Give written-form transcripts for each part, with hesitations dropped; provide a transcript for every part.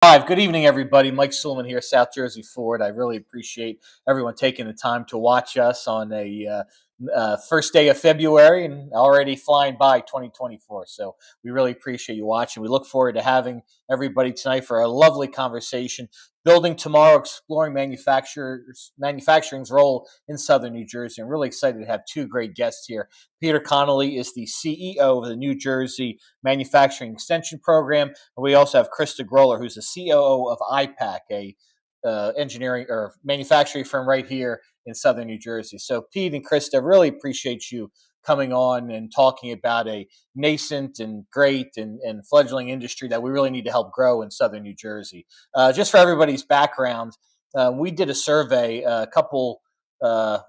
Live. Good evening, everybody. Mike Suleiman here, South Jersey Ford. I really appreciate everyone taking the time to watch us on a first day of February and already flying by 2024. So we really appreciate you watching. We look forward to having everybody tonight for a lovely conversation. Building tomorrow, exploring manufacturing's role in Southern New Jersey. I'm really excited to have two great guests here. Peter Connolly is the CEO of the New Jersey Manufacturing Extension Program. And we also have Krista Groller, who's the COO of IPAC, a engineering or manufacturing firm right here in Southern New Jersey. So, Pete and Krista, really appreciate you coming on and talking about a nascent and great and fledgling industry that we really need to help grow in Southern New Jersey. Just for everybody's background, we did a survey a couple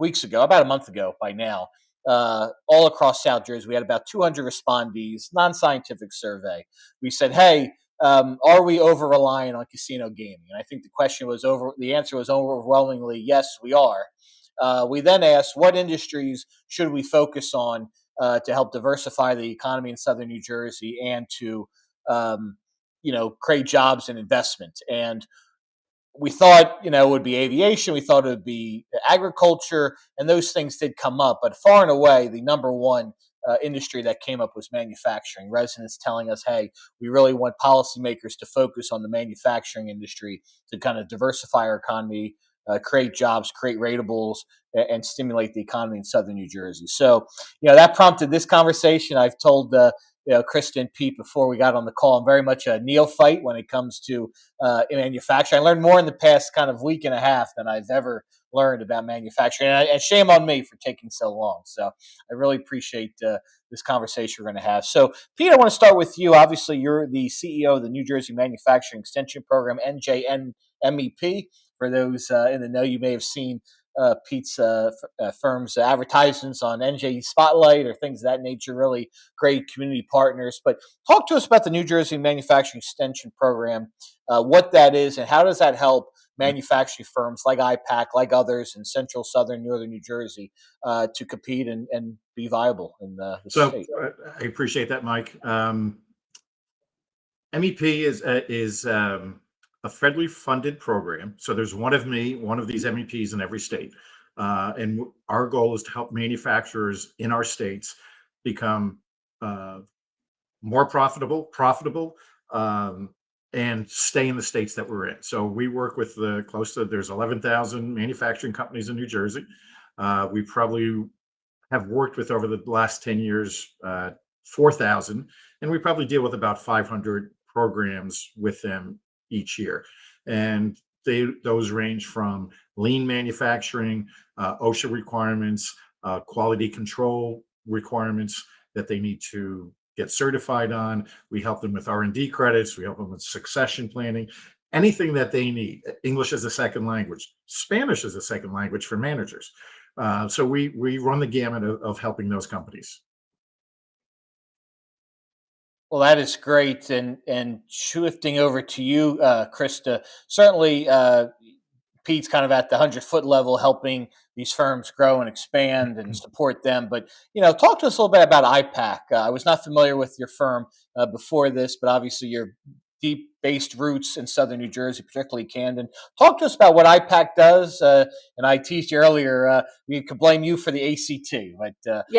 weeks ago, about a month ago by now, all across South Jersey. We had about 200 respondees, non-scientific survey. We said, hey, are we over reliant on casino gaming? And I think the answer was overwhelmingly yes, we are. We then asked, what industries should we focus on to help diversify the economy in Southern New Jersey and to, create jobs and investment? And we thought, it would be aviation. We thought it would be agriculture, and those things did come up. But far and away, the number one industry that came up was manufacturing. Residents telling us, hey, we really want policymakers to focus on the manufacturing industry to kind of diversify our economy, create jobs, create ratables, and stimulate the economy in Southern New Jersey. So, that prompted this conversation. I've told Krista and Pete before we got on the call, I'm very much a neophyte when it comes to manufacturing. I learned more in the past kind of week and a half than I've ever learned about manufacturing. And shame on me for taking so long. So I really appreciate this conversation we're going to have. So, Pete, I want to start with you. Obviously, you're the CEO of the New Jersey Manufacturing Extension Program, NJMEP. For those in the know, you may have seen Pete's firm's advertisements on NJ Spotlight or things of that nature, really great community partners. But talk to us about the New Jersey Manufacturing Extension Program, what that is, and how does that help manufacturing firms like IPAC, like others in central, southern, northern New Jersey to compete and be viable in the state? I appreciate that, Mike. MEP is a federally funded program. So there's one of these MEPs in every state. And our goal is to help manufacturers in our states become more profitable, and stay in the states that we're in. So we work with there's 11,000 manufacturing companies in New Jersey. We probably have worked with over the last 10 years, 4,000, and we probably deal with about 500 programs with them each year. And those range from lean manufacturing, OSHA requirements, quality control requirements that they need to get certified on. We help them with R&D credits. We help them with succession planning, anything that they need. English as a second language, Spanish as a second language for managers. So we run the gamut of helping those companies. Well, that is great. And shifting over to you, Krista, certainly Pete's kind of at the 100-foot level, helping these firms grow and expand and support them. But, talk to us a little bit about IPAC. I was not familiar with your firm before this, but obviously your deep-based roots in Southern New Jersey, particularly Camden. Talk to us about what IPAC does. And I teased you earlier, we could blame you for the ACT, but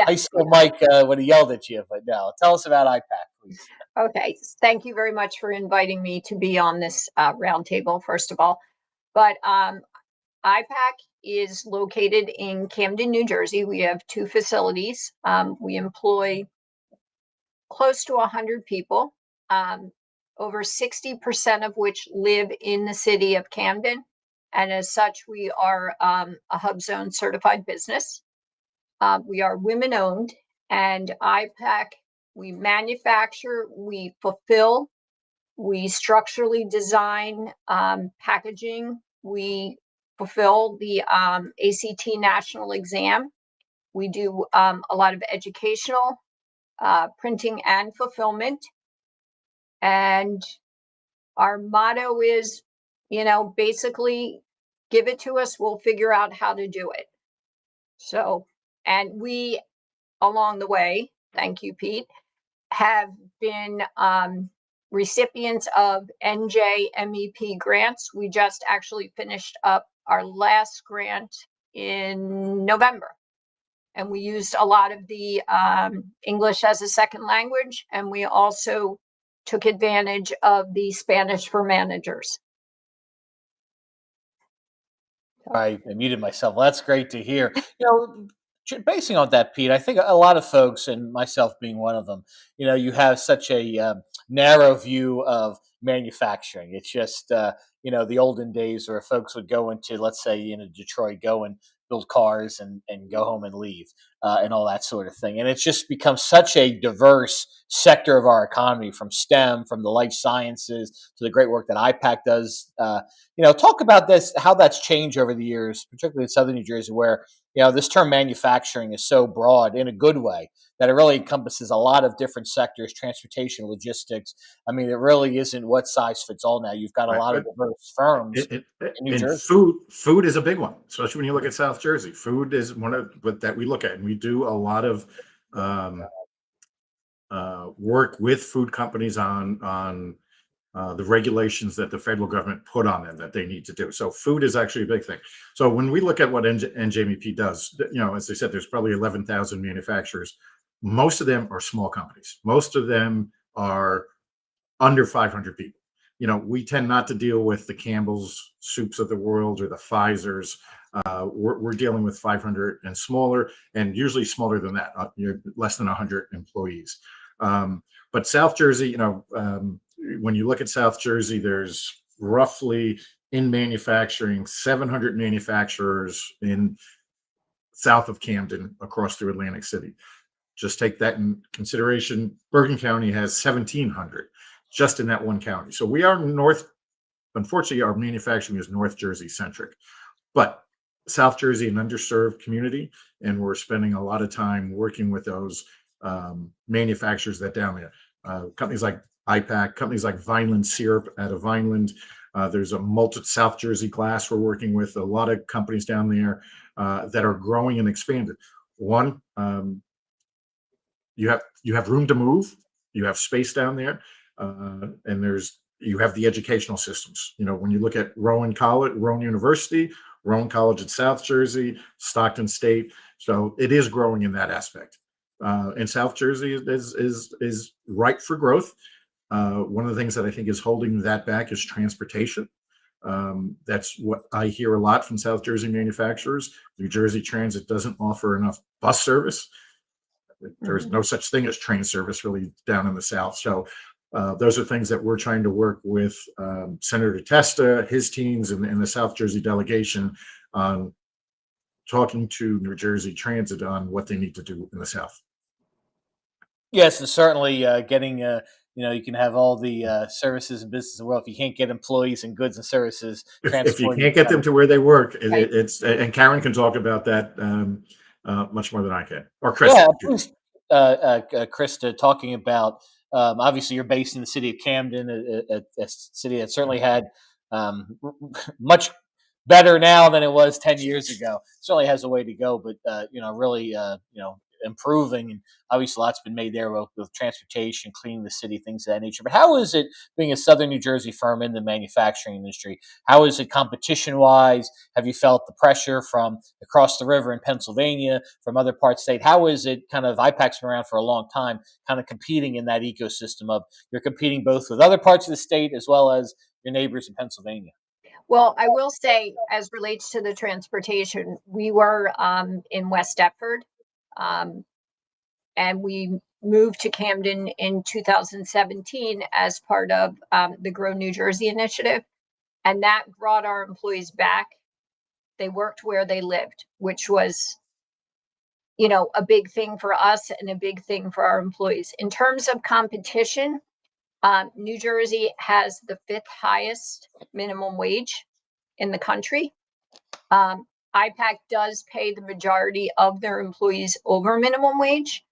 high school Mike would have yelled at you. But no, tell us about IPAC, please. Okay, thank you very much for inviting me to be on this roundtable, first of all. But IPAC is located in Camden, New Jersey. We have two facilities. We employ close to 100 people, over 60% of which live in the city of Camden. And as such, we are a HubZone certified business. We are women owned, and IPAC, we manufacture, we fulfill, we structurally design packaging, we fulfill the ACT national exam. We do a lot of educational, printing and fulfillment. And our motto is, basically give it to us, we'll figure out how to do it. So, and we, along the way, thank you, Pete, have been recipients of NJMEP grants. We just actually finished up our last grant in November. And we used a lot of the English as a second language, and we also took advantage of the Spanish for managers. I muted myself. Well, that's great to hear. Basing on that, Pete, I think a lot of folks, and myself being one of them, you have such a narrow view of manufacturing. It's just, the olden days where folks would go into, let's say, Detroit, go and build cars and go home and leave, and all that sort of thing. And it's just become such a diverse sector of our economy, from STEM, from the life sciences, to the great work that IPAC does. Talk about this, how that's changed over the years, particularly in Southern New Jersey, where this term manufacturing is so broad in a good way that it really encompasses a lot of different sectors: transportation, logistics. I mean, it really isn't what size fits all now. You've got a Right. lot of diverse firms in New And Jersey. food is a big one, especially when you look at South Jersey. Food is one of that we look at, and we do a lot of um, work with food companies on the regulations that the federal government put on them that they need to do. So food is actually a big thing. So when we look at what NJMEP does, as I said, there's probably 11,000 manufacturers. Most of them are small companies. Most of them are under 500 people. We tend not to deal with the Campbell's Soups of the world or the Pfizer's. We're dealing with 500 and smaller, and usually smaller than that, less than 100 employees. But South Jersey, when you look at South Jersey, there's roughly in manufacturing 700 manufacturers in south of Camden across through Atlantic City. Just take that in consideration. Bergen County has 1,700 just in that one county. So we are unfortunately, our manufacturing is North Jersey centric, but South Jersey, an underserved community, and we're spending a lot of time working with those manufacturers that down there. Companies like IPAC, companies like Vineland Syrup out of Vineland. There's a South Jersey Glass we're working with, a lot of companies down there that are growing and expanded. One, you have room to move, you have space down there, and you have the educational systems. When you look at Rowan College, Rowan University, Rowan College at South Jersey, Stockton State, so it is growing in that aspect. And South Jersey is ripe for growth. One of the things that I think is holding that back is transportation. That's what I hear a lot from South Jersey manufacturers. New Jersey Transit doesn't offer enough bus service. There's no such thing as train service really down in the South. So those are things that we're trying to work with Senator Testa, his teams, and the South Jersey delegation on talking to New Jersey Transit on what they need to do in the South. Yes, and certainly getting, you can have all the services and business in the world. If you can't get employees and goods and services If you transported, can't get them to where they work, Right. it's and Karen can talk about that much more than I can, or Chris. yeah, please, Krista, talking about, obviously you're based in the city of Camden, a city that certainly had much better now than it was 10 years ago. Certainly has a way to go, but really, improving, and obviously lots been made there with transportation, cleaning the city, things of that nature. But how is it being a Southern New Jersey firm in the manufacturing industry? How is it competition wise? Have you felt the pressure from across the river in Pennsylvania, from other parts of the state? How is it kind of, IPAC's been around for a long time, kind of competing in that ecosystem of, you're competing both with other parts of the state as well as your neighbors in Pennsylvania? Well, I will say, as relates to the transportation, we were in West Deptford, and we moved to Camden in 2017 as part of the Grow New Jersey initiative. And that brought our employees back. They worked where they lived, which was, a big thing for us and a big thing for our employees. In terms of competition, New Jersey has the 5th highest minimum wage in the country. IPAC does pay the majority of their employees over minimum wage,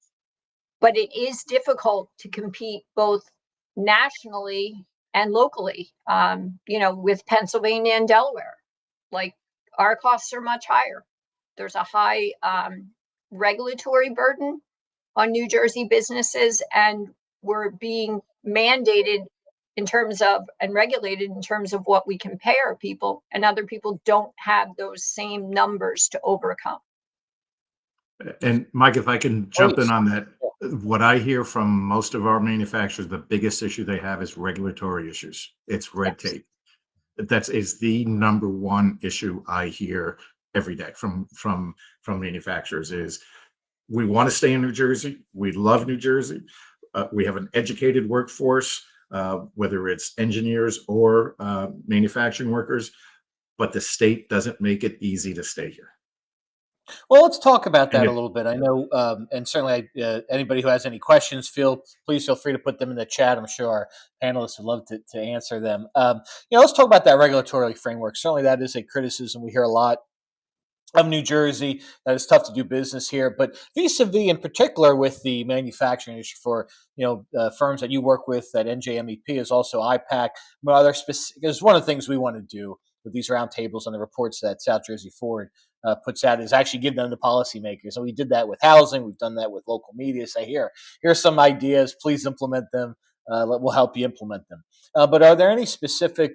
but it is difficult to compete both nationally and locally, with Pennsylvania and Delaware. Like, our costs are much higher. There's a high regulatory burden on New Jersey businesses, and we're being mandated in terms of, and regulated in terms of what we can pay our people, and other people don't have those same numbers to overcome. And Mike, if I can jump in Please. on that, what I hear from most of our manufacturers, the biggest issue they have is regulatory issues. It's red Yes. tape. That is the number one issue I hear every day from manufacturers is we want to stay in New Jersey. We love New Jersey. We have an educated workforce, whether it's engineers or manufacturing workers, but the state doesn't make it easy to stay here. Well, let's talk about And that a little bit. I know, and certainly, anybody who has any questions, please feel free to put them in the chat. I'm sure our panelists would love to answer them. Let's talk about that regulatory framework. Certainly, that is a criticism we hear a lot of New Jersey, that it's tough to do business here, but vis-a-vis in particular with the manufacturing issue for firms that you work with, that NJMEP is also IPAC. But other specific, because one of the things we want to do with these roundtables and the reports that South Jersey Forward puts out is actually give them to policymakers, and we did that with housing. We've done that with local media. Say here's some ideas, please implement them. We'll help you implement them. But are there any specific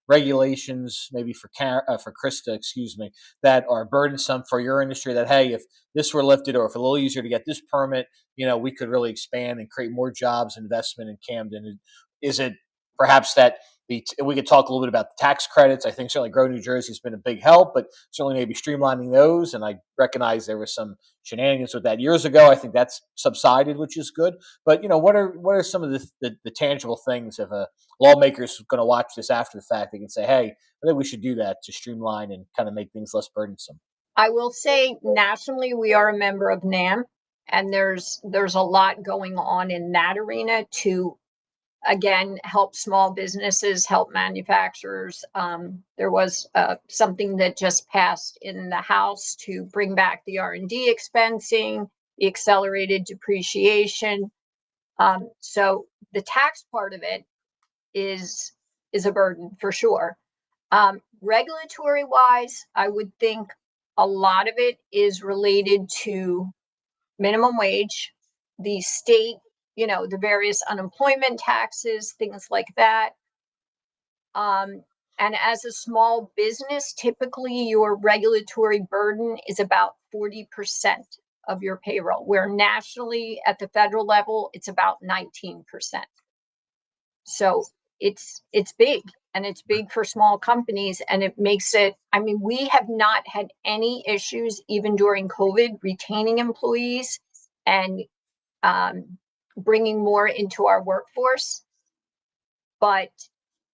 regulations, maybe for Krista, excuse me, that are burdensome for your industry? That hey, if this were lifted, or if a little easier to get this permit, we could really expand and create more jobs, investment in Camden. Is it perhaps that we could talk a little bit about the tax credits? I think certainly Grow New Jersey has been a big help, but certainly maybe streamlining those. And I recognize there was some shenanigans with that years ago. I think that's subsided, which is good. But what are some of the tangible things if a lawmaker is going to watch this after the fact? They can say, hey, I think we should do that to streamline and kind of make things less burdensome. I will say nationally, we are a member of NAM, and there's a lot going on in that arena to, again, help small businesses, help manufacturers. There was something that just passed in the House to bring back the R&D expensing, the accelerated depreciation. So the tax part of it is a burden for sure. Regulatory wise, I would think a lot of it is related to minimum wage, the state, the various unemployment taxes, things like that. And as a small business, typically your regulatory burden is about 40% of your payroll, where nationally at the federal level, it's about 19%. So it's big, and it's big for small companies, and it makes it, we have not had any issues even during COVID retaining employees and bringing more into our workforce. But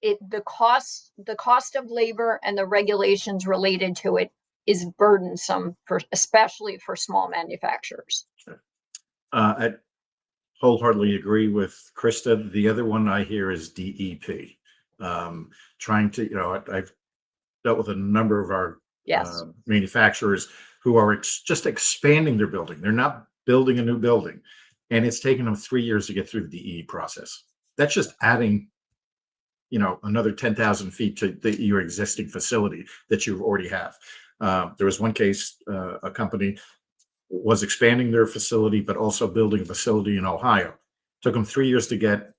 the cost of labor and the regulations related to it is burdensome especially for small manufacturers. I wholeheartedly agree with Krista. The other one I hear is DEP. Trying to, I've dealt with a number of our manufacturers who are just expanding their building. They're not building a new building, and it's taken them 3 years to get through the DE process. That's just adding, another 10,000 feet to your existing facility that you already have. There was one case, a company was expanding their facility, but also building a facility in Ohio. Took them 3 years to get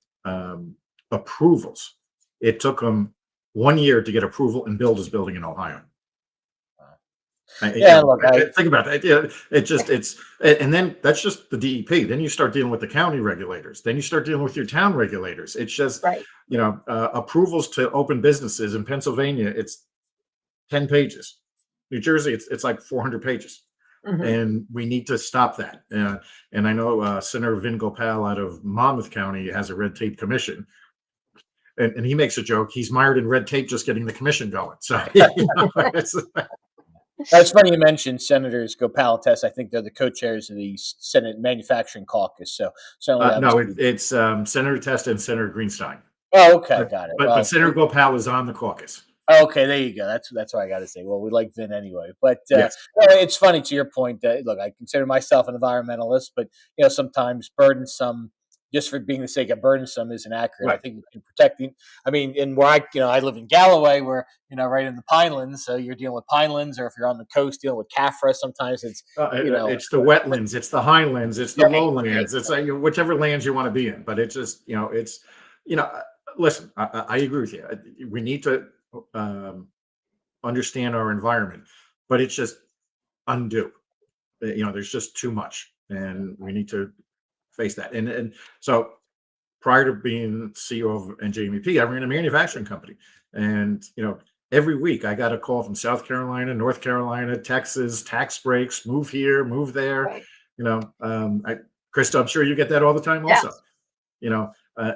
approvals. It took them 1 year to get approval and build his building in Ohio. Think about that. Yeah, and then that's just the DEP. Then you start dealing with the county regulators. Then you start dealing with your town regulators. It's just, approvals to open businesses in Pennsylvania, it's 10 pages. New Jersey, it's like 400 pages. Mm-hmm. And we need to stop that. And I know Senator Vin Gopal out of Monmouth County has a red tape commission. And he makes a joke. He's mired in red tape just getting the commission going. So That's funny you mentioned Senators Gopal and Test. I think they're the co-chairs of the Senate Manufacturing Caucus. So certainly, it's Senator Test and Senator Greenstein. Oh, okay, got it. But Senator Gopal is on the caucus. Okay, there you go. That's what I got to say. Well, we like Vin anyway, but it's funny to your point that look, I consider myself an environmentalist, but sometimes burdensome, just for being the sake of burdensome, isn't accurate. Right. I think you can protect and where I live in Galloway, where right in the Pinelands, so you're dealing with Pinelands, or if you're on the coast dealing with CAFRA, sometimes it's it's the wetlands, it's the highlands, it's the lowlands, it's like whichever lands you want to be in. But it's just it's Listen, I agree with you. We need to um, understand our environment, but it's just undue. There's just too much, and we need to face that. And so prior to being CEO of NJMEP, I ran a manufacturing company, and every week I got a call from South Carolina, North Carolina, Texas, tax breaks, move here, move there. Right. Krista, I'm sure you get that all the time, also. Yes.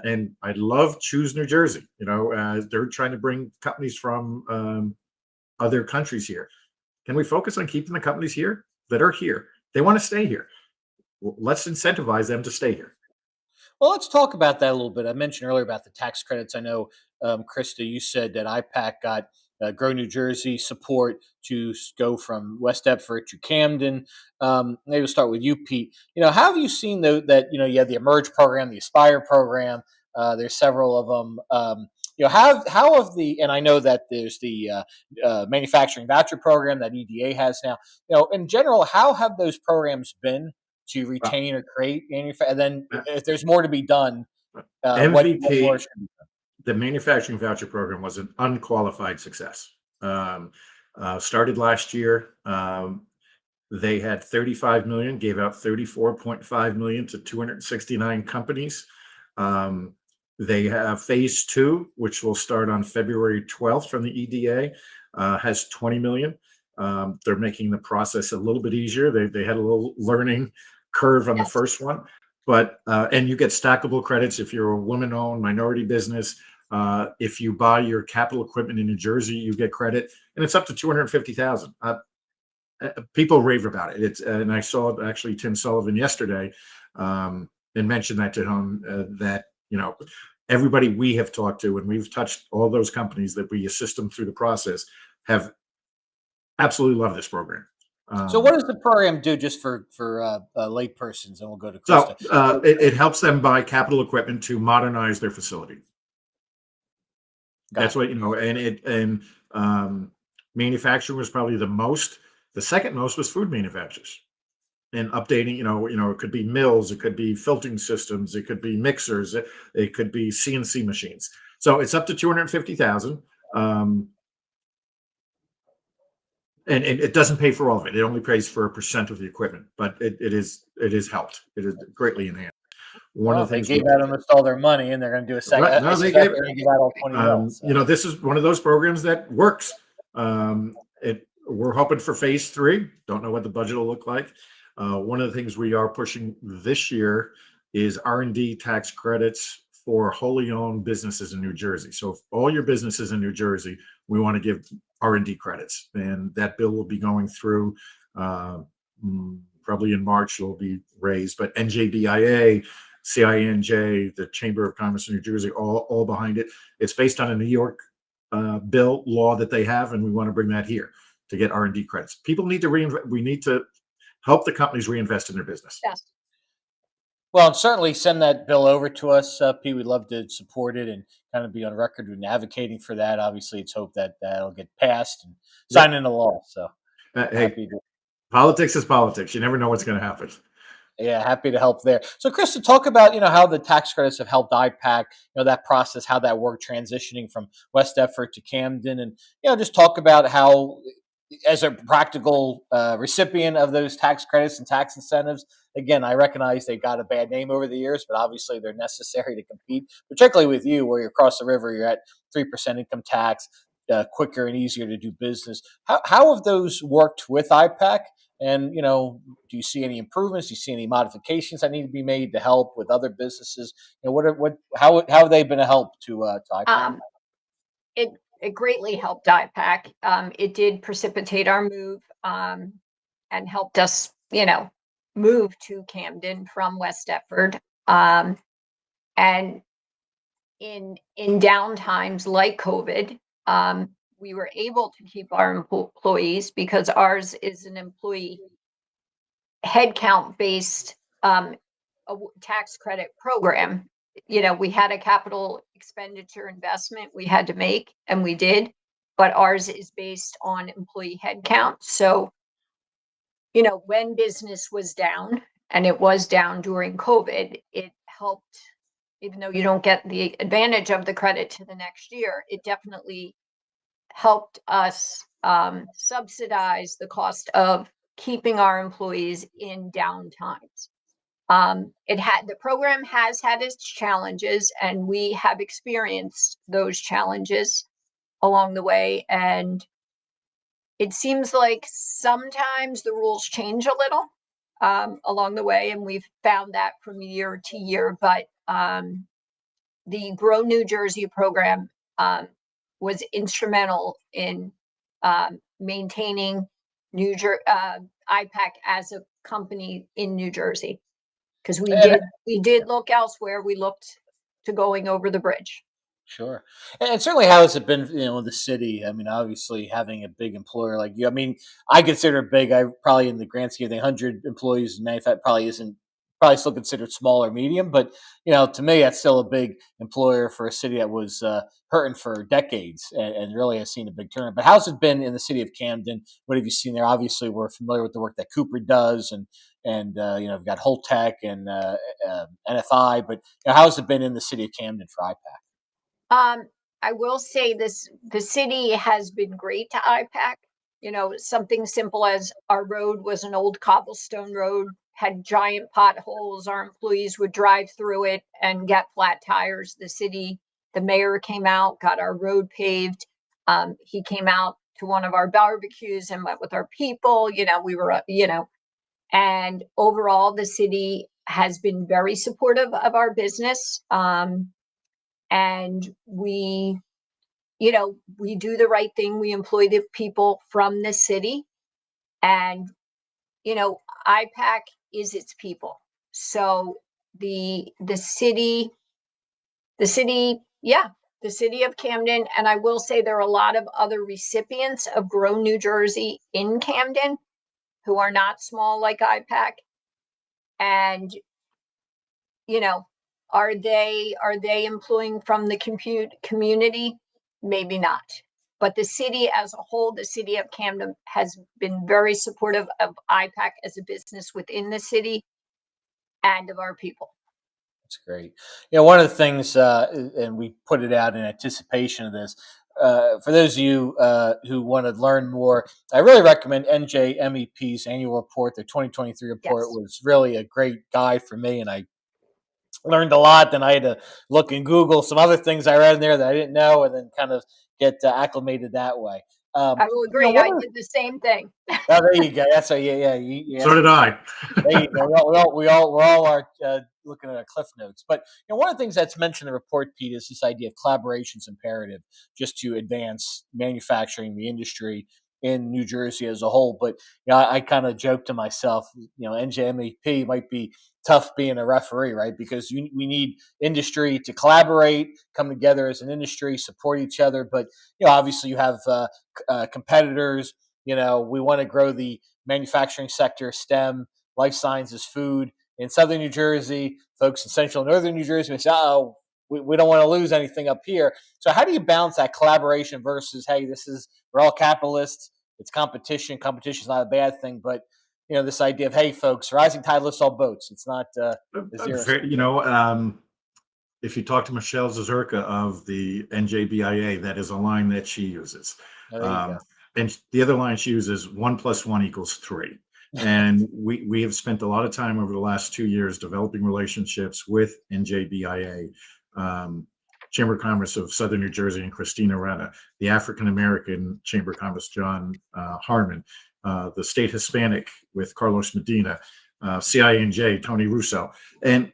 And I love Choose New Jersey. They're trying to bring companies from other countries here. Can we focus on keeping the companies here that are here? They want to stay here. Well, let's incentivize them to stay here. Well, let's talk about that a little bit. I mentioned earlier about the tax credits. I know, Krista, you said that IPAC got Grow New Jersey support to go from West Deptford to Camden. Maybe we'll start with you, Pete. How have you seen that? You have the Emerge program, the Aspire program. There's several of them. How have and I know that there's the manufacturing voucher program that EDA has now. In general, how have those programs been to Uh, retain or create and then if there's more to be done, what more MVP, should be done? the manufacturing voucher program was an unqualified success. Started last year. They had 35 million, gave out 34.5 million to 269 companies. They have phase two, which will start on February 12th from the EDA, has 20 million. They're making the process a little bit easier. They had a little learning curve on the Yes. first one, but and you get stackable credits if you're a woman-owned minority business. If you buy your capital equipment in New Jersey, you get credit, and it's up to 250,000. People rave about it. And I saw actually Tim Sullivan yesterday, and mentioned that to him, that everybody we have talked to, and we've touched all those companies that we assist them through the process, have absolutely loved this program. So what does the program do just for lay persons? And we'll go to So Krista. it helps them buy capital equipment to modernize their facility. Got That's it. what and manufacturing was probably the most. The second most was food manufacturers and updating. It could be mills, it could be filtering systems, it could be mixers, it could be CNC machines. So it's up to 250,000. And it doesn't pay for all of it. It only pays for 1% of the equipment, but it is helped. It is greatly enhanced. One Well, of if the they things we gave out almost all their money and they're going to do a second, right I no, they suspect gave they're going to give out all 20 mil. So. this is one of those programs that works. We're hoping for phase three. Don't know what the budget will look like. One of the things we are pushing this year is R&D tax credits for wholly owned businesses in New Jersey. So if all your businesses in New Jersey, we want to give R&D credits, and that bill will be going through probably in March. It'll be raised, but NJBIA, CINJ, the Chamber of Commerce in New Jersey, all behind it. It's based on a New York bill law that they have, and we want to bring that here to get R&D credits. People need to we need to help the companies reinvest in their business. Yes. Well, and certainly send that bill over to us, Pete. We'd love to support it and kind of be on record with advocating for that. Obviously, it's hope that that'll get passed and signed Yep. into law. So Hey, happy to. politics is politics. You never know what's going to happen. Yeah, happy to help there. So, Chris, to talk about how the tax credits have helped IPAC, that process, how that worked transitioning from West Deptford to Camden, and just talk about how, as a practical recipient of those tax credits and tax incentives, again, I recognize they got a bad name over the years, but obviously they're necessary to compete, particularly with you, where you're across the river, you're at 3% income tax, quicker and easier to do business. How have those worked with IPAC? And do you see any improvements? Do you see any modifications that need to be made to help with other businesses? How have they been a help to IPAC? It greatly helped IPAC. It did precipitate our move, and helped us, move to Camden from West Deptford. And in downtimes like COVID, we were able to keep our employees because ours is an employee headcount based tax credit program. We had a capital expenditure investment we had to make, and we did, but ours is based on employee headcount. So, when business was down, and it was down during COVID, it helped even though you don't get the advantage of the credit to the next year, it definitely helped us subsidize the cost of keeping our employees in down times. The program has had its challenges, and we have experienced those challenges along the way. And it seems like sometimes the rules change a little along the way, and we've found that from year to year. But the Grow New Jersey program was instrumental in maintaining IPAC as a company in New Jersey, because we did look elsewhere. We looked to going over the bridge. Sure. And certainly, how has it been, in the city? I mean, obviously, having a big employer like you, I mean, I consider it big. I probably, in the grand scheme of things, 100 employees in manufacturing probably isn't, probably still considered small or medium, but, to me, that's still a big employer for a city that was hurting for decades and really has seen a big turn. But how's it been in the city of Camden? What have you seen there? Obviously, we're familiar with the work that Cooper does, and we've got Holtec and NFI, but how's it been in the city of Camden for IPAC? I will say this, the city has been great to IPAC. Something simple as our road was an old cobblestone road, had giant potholes. Our employees would drive through it and get flat tires. The mayor came out, got our road paved. He came out to one of our barbecues and met with our people. We were, and overall, the city has been very supportive of our business. And we do the right thing. We employ the people from the city, and IPAC is its people. So the city, yeah, the city of Camden, and I will say there are a lot of other recipients of Grow New Jersey in Camden who are not small like IPAC, and are they employing from the community? Maybe not. But the city as a whole, the city of Camden, has been very supportive of IPAC as a business within the city and of our people. That's great. One of the things, and we put it out in anticipation of this, for those of you who want to learn more, I really recommend NJMEP's annual report. Their 2023 report Yes. was really a great guide for me, and I learned a lot. Then I had to look in Google some other things I read in there that I didn't know, and then kind of get acclimated that way. I will agree. I did the same thing. Oh, there you go. That's a, yeah. So did I. There you go. We all are looking at our cliff notes. But one of the things that's mentioned in the report, Pete, is this idea of collaboration is imperative just to advance manufacturing, the industry in New Jersey as a whole. But I kind of joke to myself, NJMEP might be tough being a referee, right? Because we need industry to collaborate, come together as an industry, support each other. But obviously you have competitors. We want to grow the manufacturing sector, STEM, life sciences, food in Southern New Jersey. Folks in Central and Northern New Jersey may say, "Oh, we don't want to lose anything up here." So how do you balance that collaboration versus, hey, we're all capitalists. It's competition. Competition is not a bad thing, but this idea of, hey, folks, rising tide lifts all boats. It's not if you talk to Michelle Zazurka of the NJBIA, that is a line that she uses. There you go. And the other line she uses, 1 + 1 = 3. And we have spent a lot of time over the last 2 years developing relationships with NJBIA, Chamber of Commerce of Southern New Jersey and Christina Rana, the African American Chamber of Commerce, John Harmon, the State Hispanic with Carlos Medina, CINJ, Tony Russo. And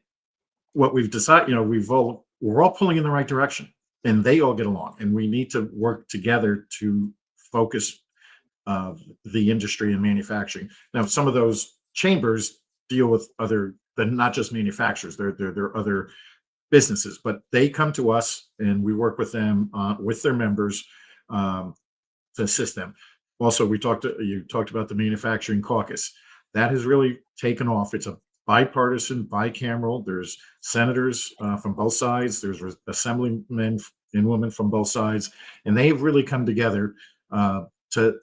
what we've decided, we're all pulling in the right direction, and they all get along, and we need to work together to focus the industry and manufacturing. Now, some of those chambers deal with other than not just manufacturers. They're other businesses, but they come to us and we work with them with their members to assist them. Also, you talked about the manufacturing caucus. That has really taken off. It's a bipartisan, bicameral. There's senators from both sides. There's assemblymen and women from both sides, and they've really come together to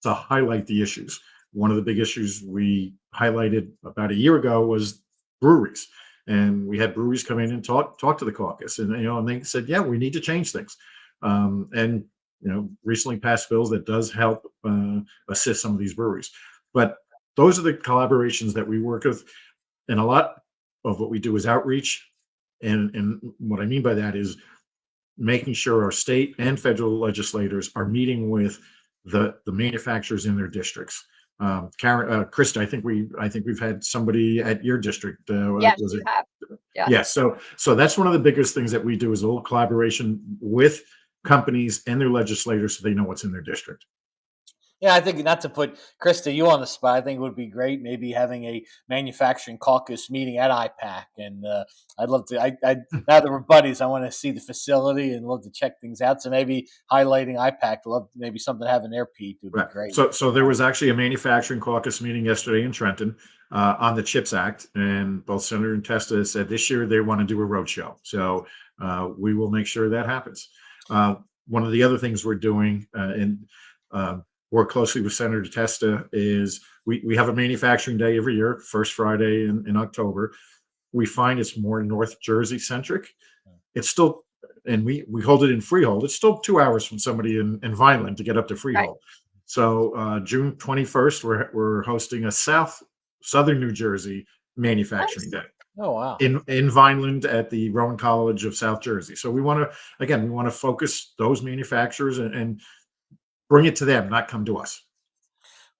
highlight the issues. One of the big issues we highlighted about a year ago was breweries. and we had breweries come in and talk to the caucus, and and they said, yeah, we need to change things, and recently passed bills that does help assist some of these breweries. But those are the collaborations that we work with, and a lot of what we do is outreach, and what I mean by that is making sure our state and federal legislators are meeting with the manufacturers in their districts. Karen, Krista, I think we've had somebody at your district. Yes, Was you it? have. Yes. Yeah. So that's one of the biggest things that we do is a little collaboration with companies and their legislators, so they know what's in their district. Yeah, I think not to put Krista you on the spot, I think it would be great maybe having a manufacturing caucus meeting at IPAC, and I'd love to. I now that we're buddies, I want to see the facility and love to check things out. So maybe highlighting IPAC, love maybe something to have in their peak would be Right. great. So there was actually a manufacturing caucus meeting yesterday in Trenton on the CHIPS Act, and both Senator and Testa said this year they want to do a roadshow. So we will make sure that happens. One of the other things we're doing and work closely with Senator Testa is we have a manufacturing day every year, first Friday in October. We find it's more North Jersey centric. It's still, and we hold it in Freehold. It's still 2 hours from somebody in Vineland to get up to Right. Freehold. So June 21st, we're hosting a southern New Jersey manufacturing Nice. day Oh wow. in Vineland at the Rowan College of South Jersey. So we want to focus those manufacturers and bring it to them, not come to us.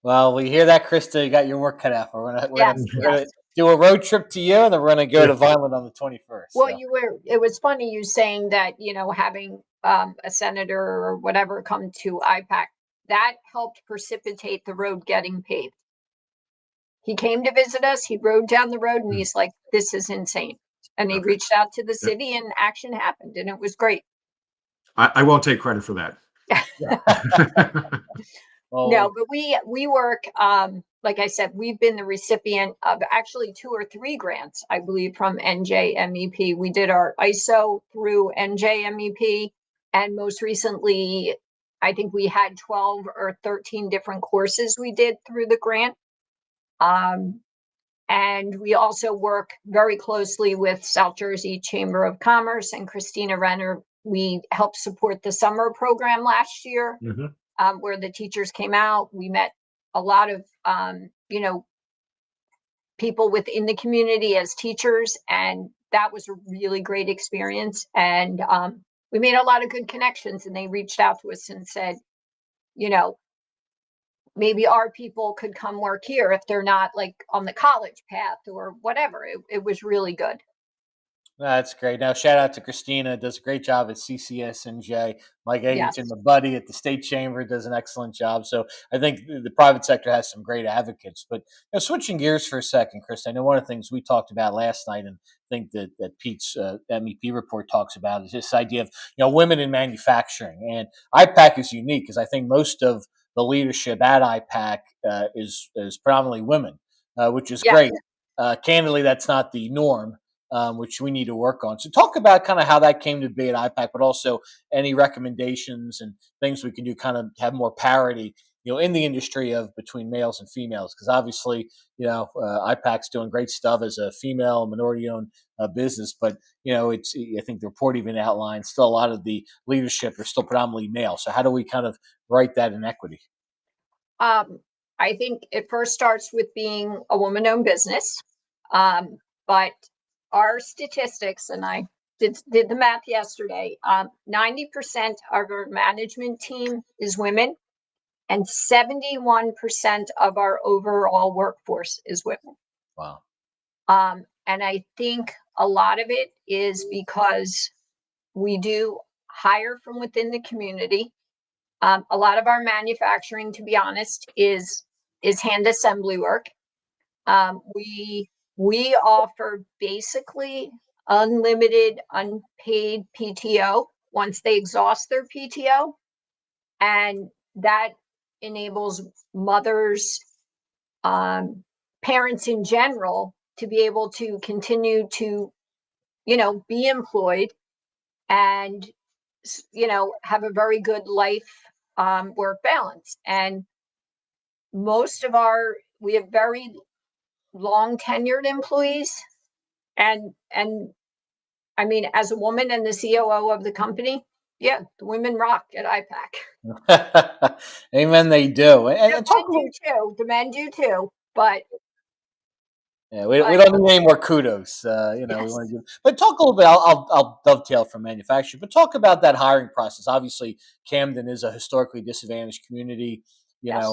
Well, we hear that, Krista. You got your work cut out. Yes, We're yes. gonna do a road trip to you, and then we're gonna go Yeah. to Vineland on the 21st. Well, So it was funny you saying that, having a senator or whatever come to IPAC, that helped precipitate the road getting paved. He came to visit us, he rode down the road and Mm. he's like, this is insane. And he Okay. reached out to the Yeah. city and action happened and it was great. I won't take credit for that. No, well, but we work, like I said, we've been the recipient of actually 2 or 3 grants, I believe, from NJMEP. We did our ISO through NJMEP, and most recently, I think we had 12 or 13 different courses we did through the grant. And we also work very closely with South Jersey Chamber of Commerce and Christina Renner. We helped support the summer program last year, Mhm. where the teachers came out. We met a lot of, people within the community as teachers, and that was a really great experience. And we made a lot of good connections, and they reached out to us and said, you know, maybe our people could come work here if they're not like on the college path or whatever. It was really good. that's great. Now, shout out to Christina. Does a great job at CCSNJ. Mike Eggington, Yes. the buddy at the state chamber, does an excellent job. So I think the private sector has some great advocates. But switching gears for a second, Chris, I know one of the things we talked about last night, and I think that Pete's MEP report talks about, is this idea of women in manufacturing. And IPAC is unique because I think most of the leadership at IPAC is predominantly women, which is Yes. great. Candidly, that's not the norm, which we need to work on. So talk about kind of how that came to be at IPAC, but also any recommendations and things we can do kind of have more parity, in the industry of between males and females. Because obviously, IPAC's doing great stuff as a female minority-owned business, but it's I think the report even outlines still a lot of the leadership are still predominantly male. So how do we kind of right that inequity? I think it first starts with being a woman-owned business, but our statistics, and I did the math yesterday. 90% of our management team is women, and 71% of our overall workforce is women. Wow. And I think a lot of it is because we do hire from within the community. A lot of our manufacturing, to be honest, is hand assembly work. We offer basically unlimited unpaid PTO once they exhaust their PTO, and that enables mothers, parents in general, to be able to continue to be employed and have a very good life, work balance. And we have very long tenured employees, And I mean, as a woman and the COO of the company, yeah, the women rock at IPAC. Amen. They do. The And talk men a do little. too. The men do too. Yeah, we But don't need any more kudos. We yes, want to give, but talk a little bit. I'll dovetail from manufacturing, but talk about that hiring process. Obviously, Camden is a historically disadvantaged community. yes.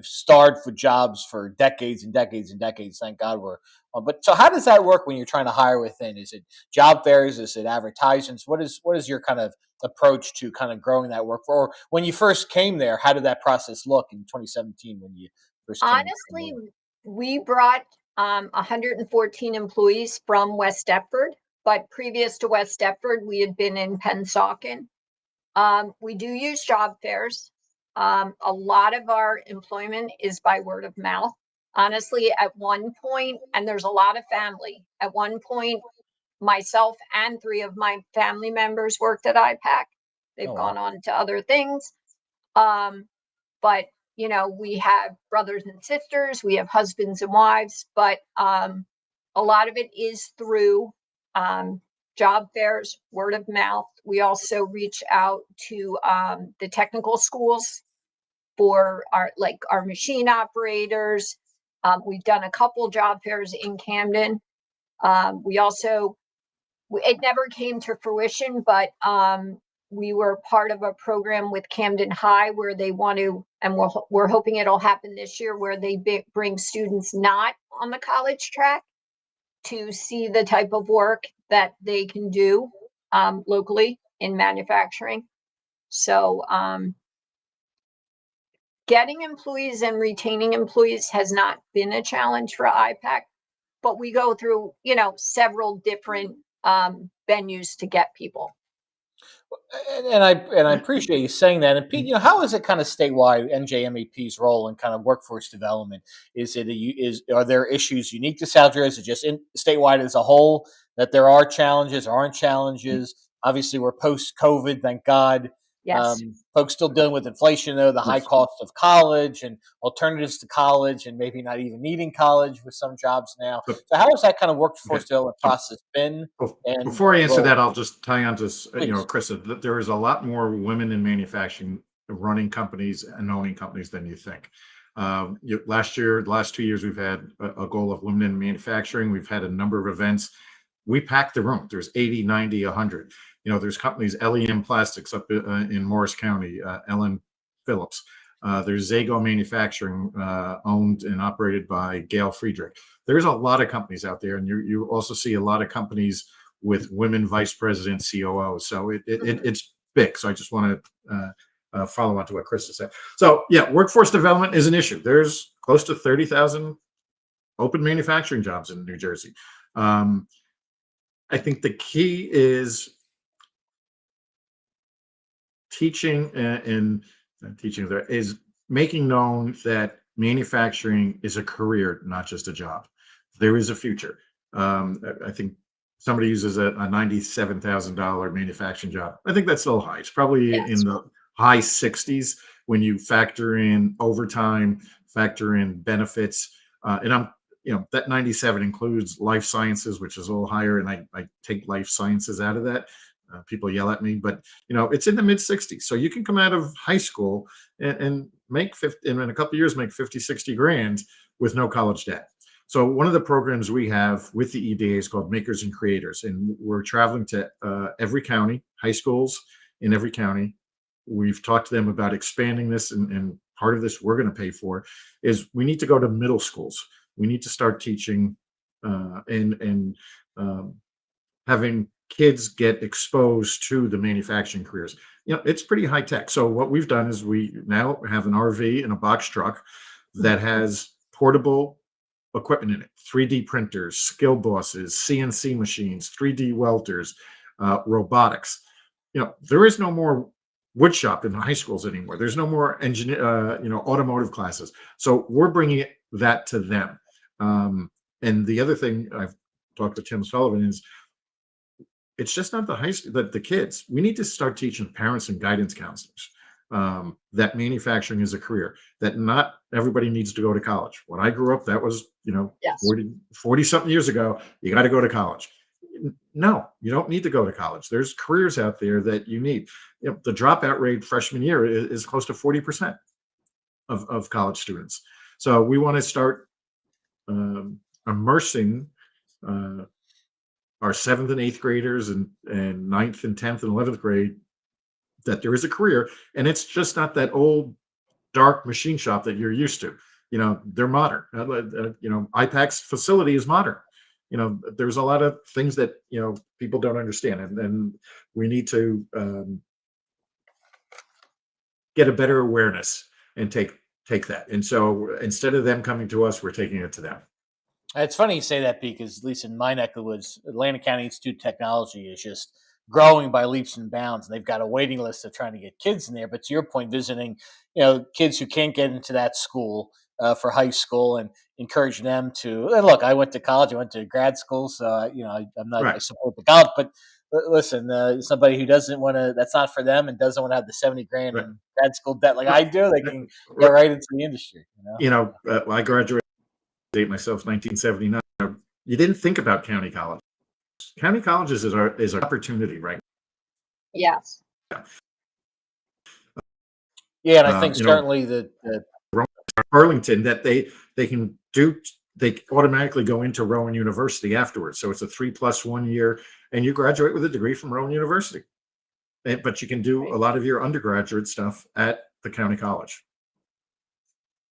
Starved for jobs for decades and decades and decades. Thank God we're. But so, how does that work when you're trying to hire within? Is it job fairs? Is it advertisements? What is your kind of approach to kind of growing that work? Or when you first came there, how did that process look in 2017 when you first came Honestly, over? we brought 114 employees from West Deptford, but previous to West Deptford, we had been in Pennsauken. We do use job fairs. A lot of our employment is by word of mouth. Honestly, at one point, and there's a lot of family, at one point, myself and three of my family members worked at IPAC. They've Oh gone wow. on to other things. Um, but we have brothers and sisters, we have husbands and wives, but a lot of it is through um, job fairs, word of mouth. We also reach out to the technical schools for our machine operators. We've done a couple job fairs in Camden. We also it never came to fruition, but we were part of a program with Camden High where they want to, and we're hoping it'll happen this year, where they bring students not on the college track to see the type of work that they can do locally in manufacturing. So getting employees and retaining employees has not been a challenge for IPAC, but we go through, several different venues to get people. And I appreciate you saying that. And Pete, how is it kind of statewide NJMEP's role in kind of workforce development? Are there issues unique to South Jersey? Is it just statewide as a whole that there are challenges, aren't challenges? Obviously, we're post COVID, thank God. Yes. Folks still dealing with inflation, though, the high Yes. cost of college and alternatives to college, and maybe not even needing college with some jobs now. So, So, how has that kind of okay. workforce development So process been? And before I answer well, that, I'll just tie on to, please. Chris, that there is a lot more women in manufacturing running companies and owning companies than you think. The last 2 years, we've had a goal of women in manufacturing. We've had a number of events. We packed the room. There's 80, 90, 100. There's companies, LEM Plastics up in Morris County, Ellen Phillips. There's Zago Manufacturing, owned and operated by Gail Friedrich. There's a lot of companies out there, and you also see a lot of companies with women vice presidents, COOs. So it's big. So I just want to follow on to what Chris has said. So yeah, workforce development is an issue. There's close to 30,000 open manufacturing jobs in New Jersey. I think the key is teaching and teaching there is making known that manufacturing is a career, not just a job. There is a future. I think somebody uses a $97,000 manufacturing job. I think that's still high. It's probably in Yes. the high 60s when you factor in overtime, factor in benefits, and that 97 includes life sciences, which is a little higher, and I take life sciences out of that. People yell at me, but it's in the mid 60s. So you can come out of high school and make 50, and in a couple of years make 50, 60 grand with no college debt. So one of the programs we have with the EDA is called Makers and Creators, and we're traveling to every county, high schools in every county. We've talked to them about expanding this, and part of this we're going to pay for is we need to go to middle schools. We need to start teaching and having kids get exposed to the manufacturing careers. It's pretty high tech. So what we've done is we now have an RV and a box truck that has portable equipment in it: 3D printers, skill bosses, CNC machines, 3D welders, robotics. There is no more wood shop in high schools anymore. There's no more automotive classes. So we're bringing that to them. And the other thing I've talked to Tim Sullivan is it's just not the high school, the kids. We need to start teaching parents and guidance counselors. that manufacturing is a career, that not everybody needs to go to college. When I grew up, that was, Yes. 40 something years ago, you got to go to college. No, you don't need to go to college. There's careers out there that you need. The dropout rate freshman year is close to 40% of college students. So we want to start immersing uh, our seventh and eighth graders and ninth and 10th and 11th grade that there is a career, and it's just not that old dark machine shop that you're used to. They're modern. IPAC's facility is modern. There's a lot of things that people don't understand, and we need to get a better awareness and take that. And so instead of them coming to us, we're taking it to them. It's funny you say that because, at least in my neck of the woods, Atlantic County Institute of Technology is just growing by leaps and bounds. And they've got a waiting list of trying to get kids in there. But to your point, visiting, kids who can't get into that school for high school and encourage them to. And look, I went to college, I went to grad school, so I'm not, I Right, support the college, but listen, somebody who doesn't want to, that's not for them, and doesn't want to have the 70 grand right. in grad school debt like I do. They can get Right. right into the industry. I graduated, date myself, 1979. You didn't think about county college. County colleges is our opportunity right Yes. now. Yeah, and I think You know, certainly the Burlington, that they automatically go into Rowan University afterwards. So it's a 3+1 year, and you graduate with a degree from Rowan University. But you can do a lot of your undergraduate stuff at the county college.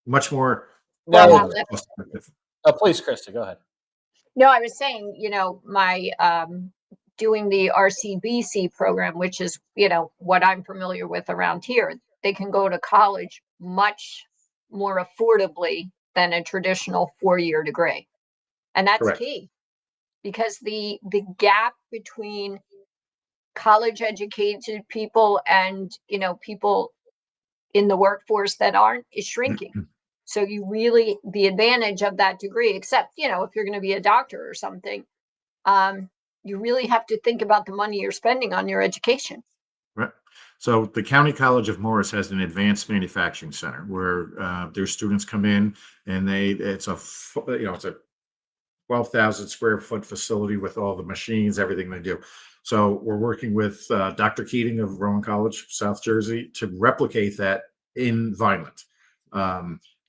Much more Well, no. cost effective. Please, Krista, go ahead. no, I was saying, my doing the RCBC program, which is, what I'm familiar with around here, they can go to college much more affordably than a traditional 4-year degree. And that's Correct. key, because the gap between college educated people and, people in the workforce that aren't, is shrinking. So you really, the advantage of that degree, except, if you're going to be a doctor or something, you really have to think about the money you're spending on your education. Right. So the County College of Morris has an advanced manufacturing center where their students come in, and it's a 12,000 square foot facility with all the machines, everything they do. So we're working with Dr. Keating of Rowan College, South Jersey, to replicate that in Vineland.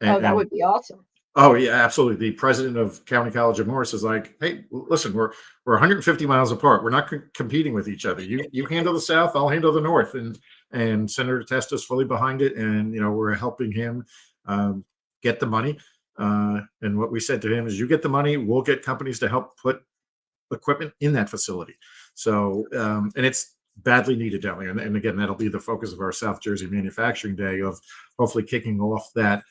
Oh, that would be awesome. Oh yeah, absolutely. The president of County College of Morris is like, "Hey, listen, we're 150 miles apart. We're not competing with each other. You handle the South, I'll handle the North." And Senator Testa's fully behind it, and we're helping him get the money. And what we said to him is, "You get the money, we'll get companies to help put equipment in that facility." So, and it's badly needed down there. And again, that'll be the focus of our South Jersey Manufacturing Day, of hopefully kicking off that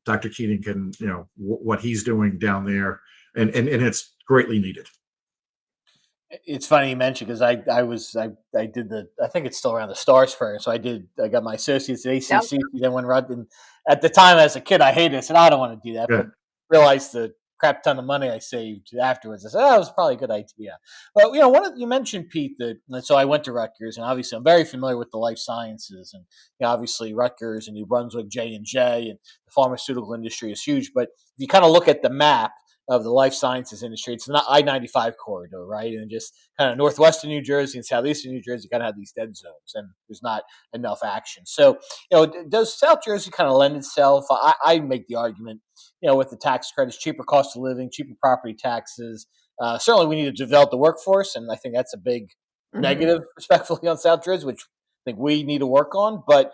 Dr. Keating can, what he's doing down there, and it's greatly needed. It's funny you mentioned, because I did I think it's still around the STARS program. So I got my associates at Yep. ACC, then went run. And at the time, as a kid, I hated it. I said, I don't want to do that, but Good. realized the crap ton of money I saved afterwards. I said, that was probably a good idea. But you mentioned, Pete, that so I went to Rutgers, and obviously I'm very familiar with the life sciences, and obviously Rutgers and New Brunswick, J&J, and the pharmaceutical industry is huge. But if you kind of look at the map of the life sciences industry, it's the I-95 corridor, right? And just kind of northwestern New Jersey and southeastern New Jersey kind of have these dead zones, and there's not enough action. So, does South Jersey kind of lend itself? I make the argument, with the tax credits, cheaper cost of living, cheaper property taxes. Certainly, we need to develop the workforce, and I think that's a big negative, respectfully, on South Jersey, which I think we need to work on. But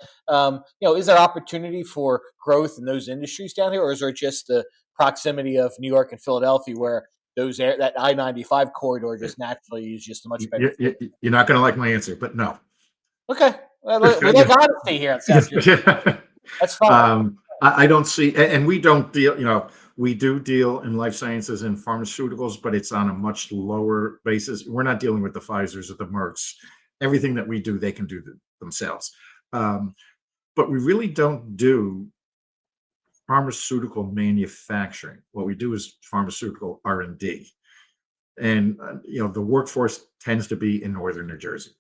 is there opportunity for growth in those industries down here, or is there just the proximity of New York and Philadelphia, where that I-95 corridor just naturally is just a much better fit? You're not going to like my answer, but no. Okay, well, we like honesty here at South Jersey. That's fine. I don't see, and we don't deal, we do deal in life sciences and pharmaceuticals, but it's on a much lower basis. We're not dealing with the Pfizers or the Mercks. Everything that we do, they can do themselves. But we really don't do pharmaceutical manufacturing. What we do is pharmaceutical R&D. And, the workforce tends to be in northern New Jersey.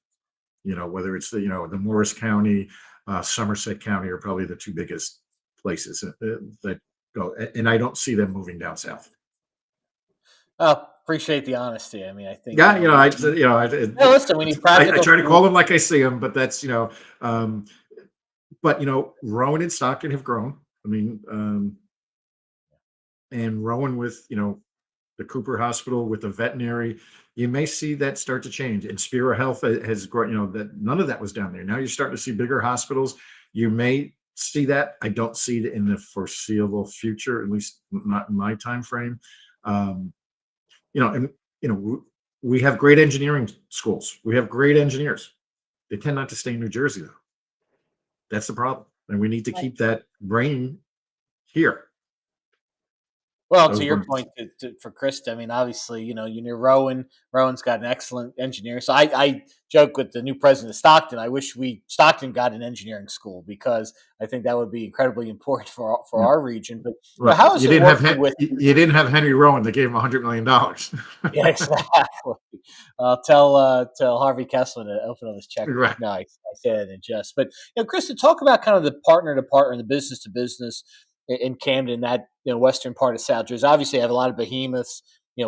Whether it's the Morris County, Somerset County are probably the two biggest places that go, and I don't see them moving down south. Appreciate the honesty. I mean, I think Yeah, listen, we need I practical try to call solutions. them like I see them, but that's but Rowan and Stockton have grown. I mean, and Rowan with the Cooper Hospital with the veterinary, you may see that start to change. And Spira Health has grown. That none of that was down there. Now you're starting to see bigger hospitals. You may see that. I don't see it in the foreseeable future, at least not in my time frame. And we have great engineering schools. We have great engineers. They tend not to stay in New Jersey, though. That's the problem, and we need to keep that brain here. Well, to your point, for Krista, I mean, obviously, you knew Rowan. Rowan's got an excellent engineer. So I joke with the new president of Stockton. I wish Stockton got an engineering school, because I think that would be incredibly important for Yeah. our region. But Well, how is it working with? You didn't have Henry Rowan. They gave him $100 million. Yeah, exactly. Tell Harvey Kessler to open up his checkbook. Right. No, I say that in jest. But Krista, talk about kind of the partner to partner, the business to business in Camden, that western part of South Jersey. Obviously, you have a lot of behemoths.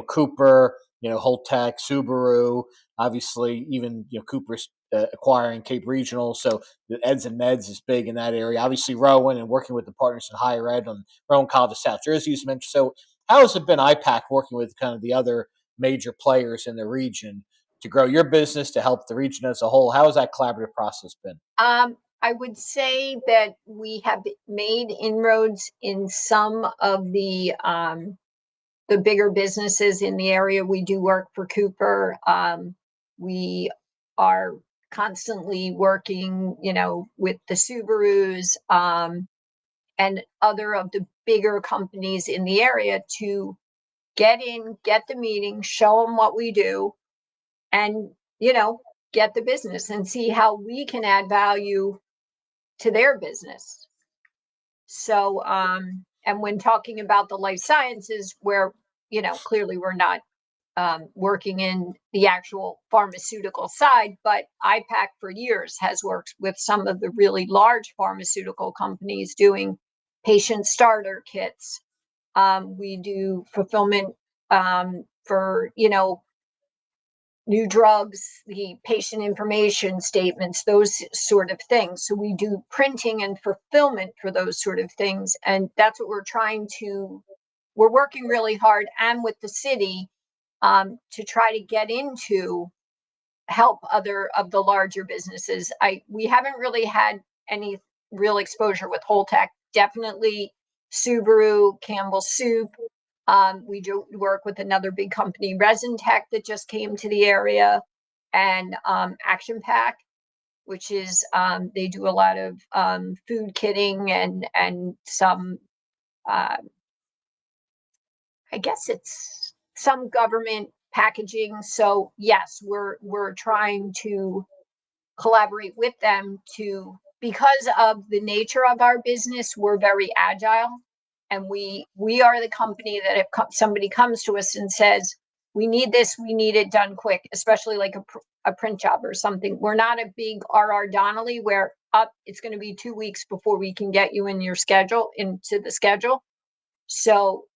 Cooper, Holtec, Subaru. Obviously, even Cooper's acquiring Cape Regional, so the Eds and Meds is big in that area. Obviously, Rowan and working with the partners in higher ed on Rowan College of South Jersey, as mentioned. So, how has it been IPAC working with kind of the other major players in the region to grow your business, to help the region as a whole? How has that collaborative process been? I would say that we have made inroads in some of the bigger businesses in the area. We do work for Cooper. We are constantly working, with the Subarus and other of the bigger companies in the area to get in, get the meeting, show them what we do, and get the business and see how we can add value to their business. So, and when talking about the life sciences, where, clearly we're not working in the actual pharmaceutical side, but IPAC for years has worked with some of the really large pharmaceutical companies doing patient starter kits. We do fulfillment for, new drugs, the patient information statements, those sort of things. So we do printing and fulfillment for those sort of things. And that's what we're working really hard, and with the city, to try to get into help other of the larger businesses. We haven't really had any real exposure with Holtec. Definitely Subaru, Campbell Soup. We do work with another big company, Resin Tech, that just came to the area, and Action Pack, which is they do a lot of food kitting and some I guess it's some government packaging. So yes, we're trying to collaborate with them because of the nature of our business, we're very agile. And we are the company that if somebody comes to us and says, we need this, we need it done quick, especially like a print job or something. We're not a big R.R. Donnelly where it's going to be 2 weeks before we can get you into the schedule. So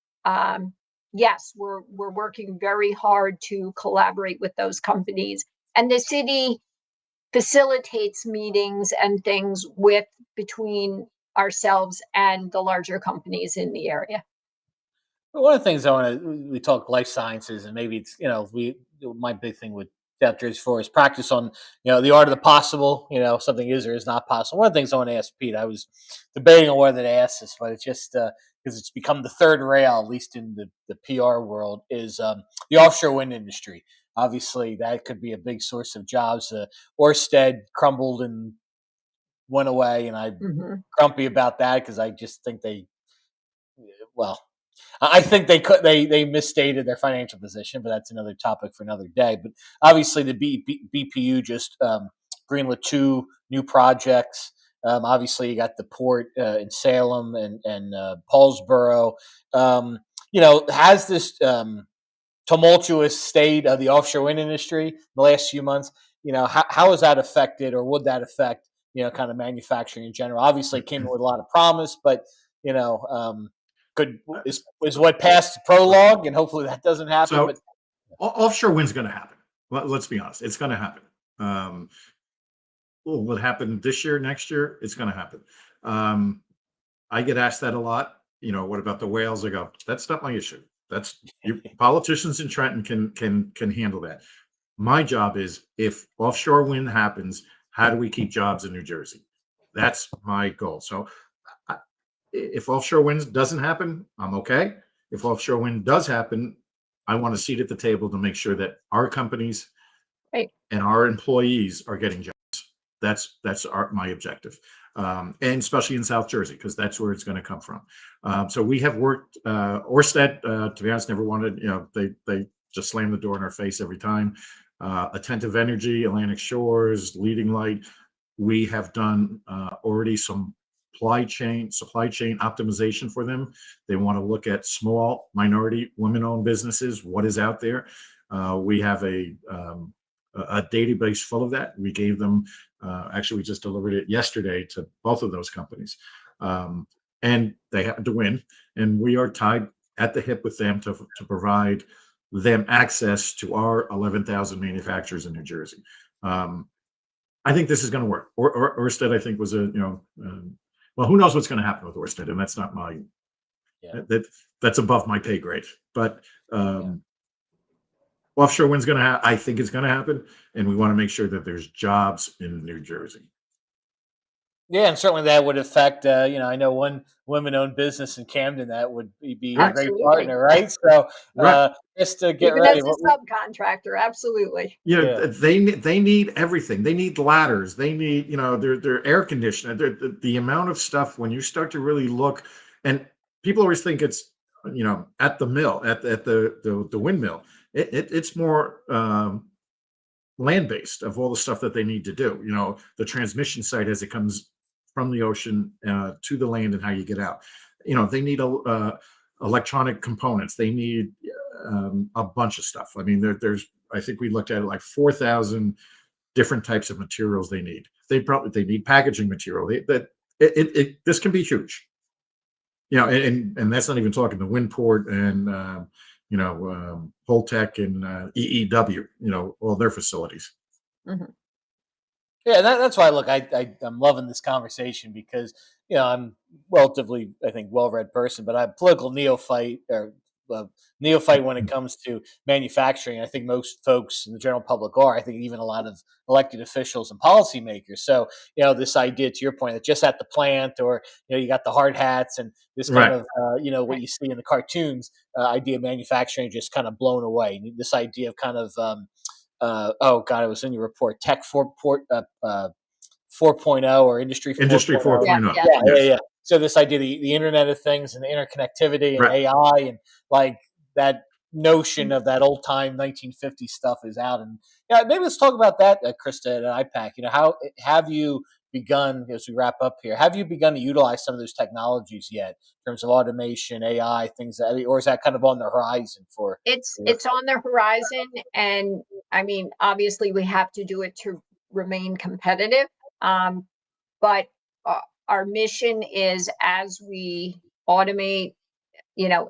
yes, we're working very hard to collaborate with those companies, and the city facilitates meetings and things between ourselves and the larger companies in the area. One of the things we talk life sciences, and maybe it's, my big thing with South Jersey for is practice on, the art of the possible, something is or is not possible. One of the things I want to ask Pete, I was debating on whether to ask this, but it's just because it's become the third rail, at least in the PR world, is the offshore wind industry. Obviously, that could be a big source of jobs. Ørsted crumbled and went away, and I'm grumpy about that because I just think I think they misstated their financial position, but that's another topic for another day. But obviously, the BPU just greenlit 2 new projects. Obviously, you got the port in Salem and Paulsboro. Has this tumultuous state of the offshore wind industry the last few months, how is that affected, or would that affect kind of manufacturing in general? Obviously, it came in with a lot of promise, but you know, could is what passed prologue, and hopefully that doesn't happen. So But offshore wind's going to happen. Let's be honest, it's going to happen. Will it happen this year, next year? It's going to happen. I get asked that a lot. What about the whales? I go, that's not my issue. That's you politicians in Trenton can handle that. My job is, if offshore wind happens, how do we keep jobs in New Jersey? That's my goal. So if offshore wind doesn't happen, I'm okay. If offshore wind does happen, I want a seat at the table to make sure that our companies Right. and our employees are getting jobs. That's my objective, and especially in South Jersey, because that's where it's going to come from. So we have worked. Orsted, to be honest, never wanted. They just slam the door in our face every time. Attentive Energy, Atlantic Shores, Leading Light. We have done already some supply chain optimization for them. They want to look at small minority women-owned businesses. What is out there? We have a database full of that. We gave them, actually, we just delivered it yesterday to both of those companies. And they happen to win. And we are tied at the hip with them to provide them access to our 11,000 manufacturers in New Jersey. I think this is going to work. Orsted, I think, was well, who knows what's going to happen with Orsted, and that's not my, that's above my pay grade. But offshore wind's going to I think it's going to happen, and we want to make sure that there's jobs in New Jersey. yeah, and certainly that would affect. I know one women-owned business in Camden that would be a great Absolutely. partner, right? So Right. just to get Even ready. as a subcontractor, absolutely. Yeah. They need everything. They need ladders. They need their air conditioner. The amount of stuff, when you start to really look, and people always think it's at the mill, at the windmill. It's more land-based of all the stuff that they need to do. The transmission site as it comes from the ocean to the land, and how you get out. They need electronic components. They need a bunch of stuff. I mean, there's I think we looked at it like 4,000 different types of materials they need. They need packaging material. This can be huge. And that's not even talking the Windport and Holtec and EEW. All their facilities. Mhm. Yeah, that's why. Look, I'm loving this conversation because I'm relatively, I think, well-read person, but I'm a political neophyte, or neophyte when it comes to manufacturing. I think most folks in the general public are. I think even a lot of elected officials and policymakers. So this idea, to your point, that just at the plant, or you got the hard hats, and this kind Right. of what you see in the cartoons, idea of manufacturing just kind of blown away. This idea of kind of oh God, it was in your report, Tech 4.0 or Industry 4.0. Industry 4.0. Yeah. Yeah. So this idea, the Internet of Things and the interconnectivity and Right. AI, and like that notion of that old time 1950s stuff is out. And maybe let's talk about that, Krista, at IPAC. How have you begun, as we wrap up here, have you begun to utilize some of those technologies yet in terms of automation, AI, things or is that kind of on the horizon for? It's on the horizon, and I mean, obviously, we have to do it to remain competitive. But our mission is, as we automate,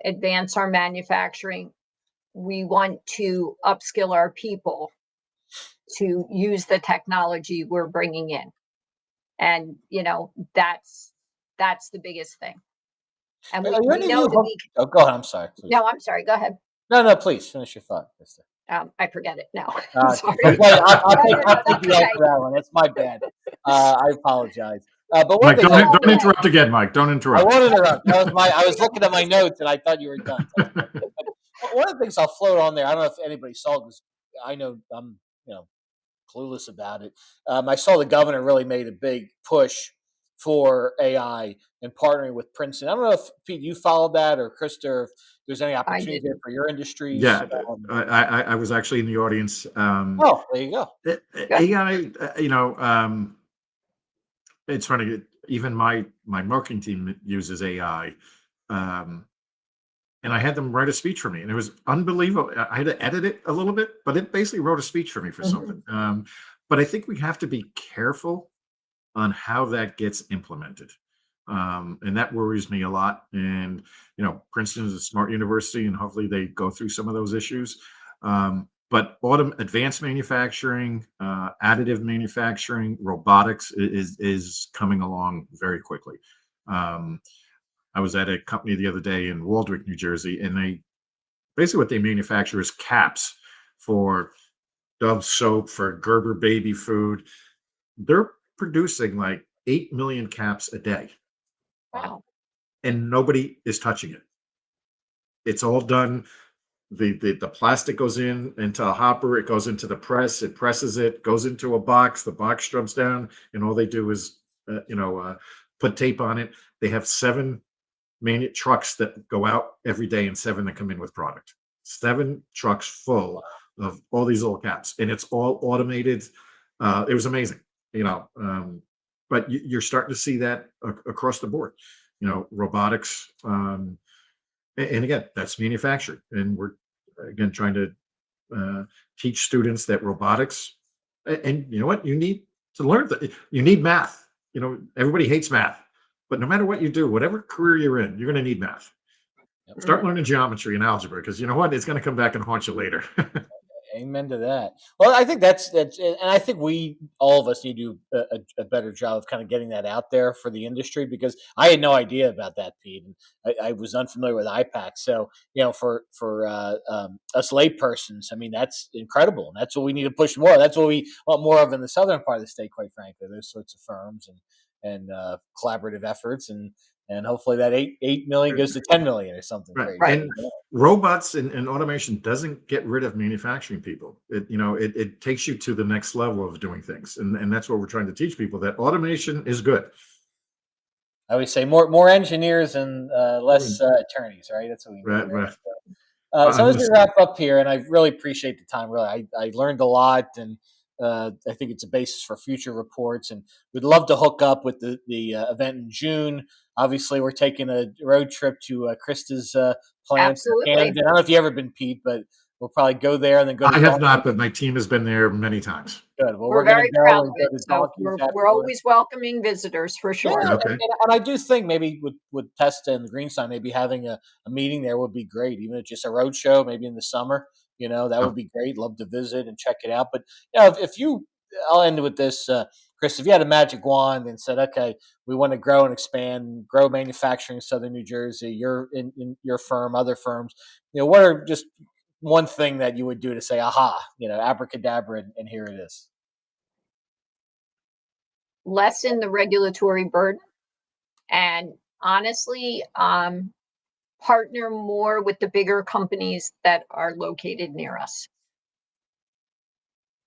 advance our manufacturing, we want to upskill our people to use the technology we're bringing in. And, that's the biggest thing. And we know that we. Oh, go ahead. I'm sorry. Please. No, I'm sorry. Go ahead. No, please finish your thought, Krista. I forget it now. I'll Sorry. take the out for that one. That's my bad. I apologize. But one Mike, thing, don't interrupt again, Mike. Don't interrupt. I won't interrupt. I was looking at my notes and I thought you were done. One of the things I'll float on there, I don't know if anybody saw this. I know I'm clueless about it. I saw the governor really made a big push for AI and partnering with Princeton. I don't know if Pete, you followed that, or Krista, if there's any opportunity there for your industries. Yeah, I was actually in the audience. Oh, there you go. AI, it's funny. Even my marketing team uses AI, and I had them write a speech for me, and it was unbelievable. I had to edit it a little bit, but it basically wrote a speech for me for something. but I think we have to be careful on how that gets implemented. And that worries me a lot. And, Princeton is a smart university, and hopefully they go through some of those issues. But advanced manufacturing, additive manufacturing, robotics is coming along very quickly. I was at a company the other day in Waldwick, New Jersey, and basically what they manufacture is caps for Dove soap, for Gerber baby food. They're producing like 8 million caps a day, Wow. and nobody is touching it. It's all done. The plastic goes into a hopper, it goes into the press, it presses it, goes into a box, the box drums down, and all they do is put tape on it. They have 7 trucks that go out every day and 7 that come in with product. 7 trucks full of all these little caps, and it's all automated. It was amazing, but you're starting to see that across the board. Robotics, and again, that's manufacturing, and we're again trying to teach students that robotics, and you know what, you need to learn that you need math. Everybody hates math, but no matter what you do, whatever career you're in, you're going to need math. Yep. Start learning geometry and algebra, because you know what, it's going to come back and haunt you later. Amen to that. Well, I think that's, and I think all of us need to do a better job of kind of getting that out there for the industry, because I had no idea about that, Pete, and I was unfamiliar with IPAC. So, for us laypersons, I mean, that's incredible, and that's what we need to push more. That's what we want more of in the southern part of the state, quite frankly. Those sorts of firms and collaborative efforts, and hopefully that 8 million goes to 10 million or something. Right. Crazy. And robots and automation doesn't get rid of manufacturing people. It takes you to the next level of doing things. And that's what we're trying to teach people, that automation is good. I always say more engineers and less attorneys, right? That's what we need. Right, Right? right. So as we wrap up here, and I really appreciate the time. Really, I learned a lot, and I think it's a basis for future reports. And we'd love to hook up with the event in June. Obviously, we're taking a road trip to Krista's plant for Absolutely. Camden. I don't know if you ever been, Pete, but we'll probably go there and then go to I have Donkey. not, but my team has been there many times. Good. Well, We're going to very go proud and of go it. to So Donkeys we're afterwards. always welcoming visitors for Yeah, sure. Okay. and I do think maybe with Testa and the Green Sign, maybe having a meeting there would be great, even if it's just a road show, maybe in the summer. That Oh, would be great. Love to visit and check it out. But if you, I'll end with this, Chris. If you had a magic wand and said, "Okay, we want to grow and expand, grow manufacturing in Southern New Jersey," you're in your firm, other firms, what are just one thing that you would do to say, "Aha," abracadabra, and here it is. Lessen the regulatory burden, and honestly, partner more with the bigger companies that are located near us.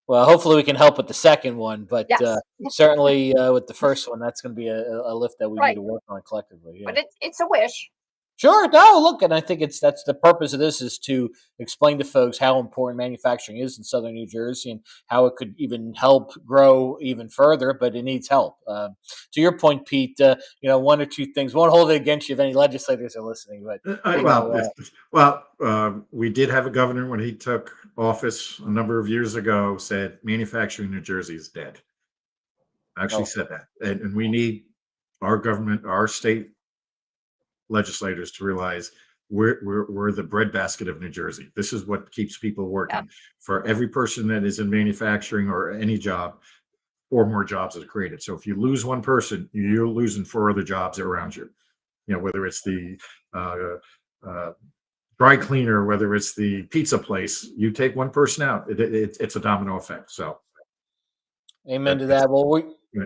Well, hopefully we can help with the second one, but Yes. certainly with the first one, that's going to be a lift that we need Right. to work on collectively. Yeah. But it's a wish. Sure. No, look, and I think that's the purpose of this, is to explain to folks how important manufacturing is in Southern New Jersey and how it could even help grow even further, but it needs help. To your point, Pete, one or two things. Won't hold it against you if any legislators are listening, but you know, we did have a governor when he took office a number of years ago said manufacturing in New Jersey is dead. Actually oh, said that, and we need our government, our state legislators to realize we're the breadbasket of New Jersey. This is what keeps people Yeah. working. For every person that is in manufacturing or any job, 4 more jobs are created. So if you lose one person, you're losing 4 other jobs around you. Whether it's the dry cleaner, whether it's the pizza place, you take one person out, it's a domino effect. So amen to that's that. Well, we yeah.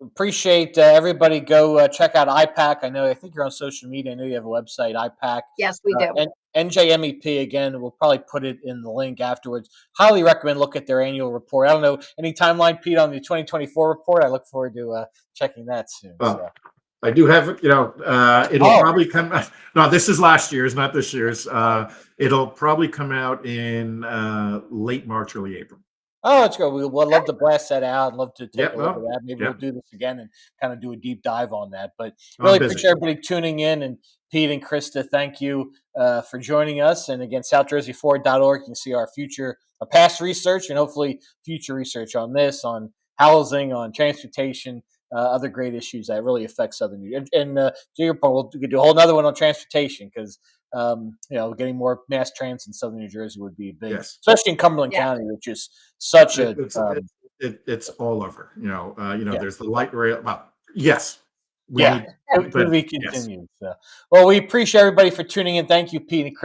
appreciate everybody. Go check out IPAC. I think you're on social media. I know you have a website, IPAC. Yes, we do. And NJMEP, again, we'll probably put it in the link afterwards. Highly recommend look at their annual report. I don't know, any timeline, Pete, on the 2024 report? I look forward to checking that soon. So. I do have, it'll probably come. No, this is last year's, not this year's. It'll probably come out in late March, early April. Oh, it's good. We'd love to blast that out. I'd love to take Yep. a look at No. that. Maybe we'll Yep. do this again and kind of do a deep dive on that. But really I'm busy. appreciate everybody tuning in. And Pete and Krista, thank you for joining us. And again, SouthJersey4.org, you can see our past research, and hopefully future research on this, on housing, on transportation, other great issues that really affect Southern New Jersey. And to your point, we could do a whole nother one on transportation because getting more mass transit in Southern New Jersey would be big, Yes. especially in Cumberland Yeah. County, which is such It, a it's all over. yeah. There's the light rail. Well, yes, we Yeah, need, to but be yes. continued. So, well, we appreciate everybody for tuning in. Thank you, Pete and Chris.